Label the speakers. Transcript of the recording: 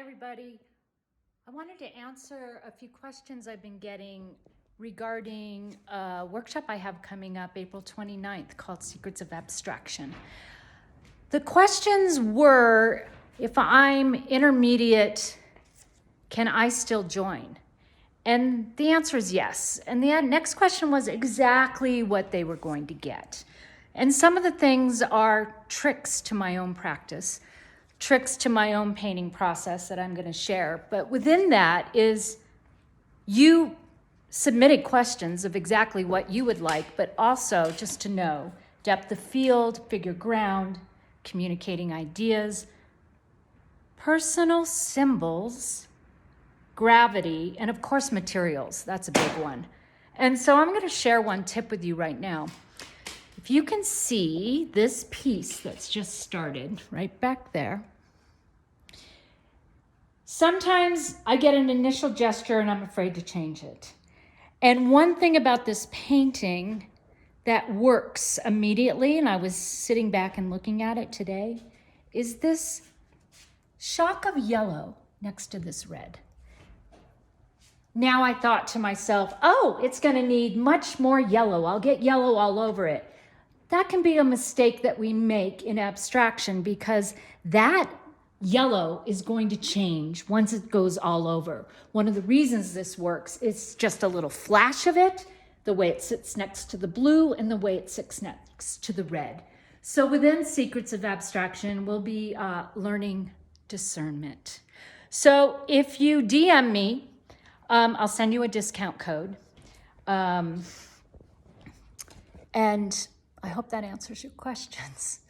Speaker 1: everybody. I wanted to answer a few questions I've been getting regarding a workshop I have coming up April 29th called Secrets of Abstraction. The questions were, if I'm intermediate, can I still join? And the answer is yes. And the next question was exactly what they were going to get. And some of the things are tricks to my own practice, tricks to my own painting process that I'm going to share. But within that is you submitted questions of exactly what you would like, but also just to know depth of field, figure ground, communicating ideas, personal symbols, gravity, and of course materials. That's a big one. And so I'm going to share one tip with you right now. If you can see this piece that's just started right back there, sometimes I get an initial gesture and I'm afraid to change it. And one thing about this painting that works immediately, and I was sitting back and looking at it today, is this shock of yellow next to this red. Now I thought to myself, oh, it's going to need much more yellow. I'll get yellow all over it. That can be a mistake that we make in abstraction because that yellow is going to change once it goes all over. One of the reasons this works is just a little flash of it, the way it sits next to the blue and the way it sits next to the red. So within Secrets of Abstraction, we'll be learning discernment. So if you DM me, I'll send you a discount code. And I hope that answers your questions.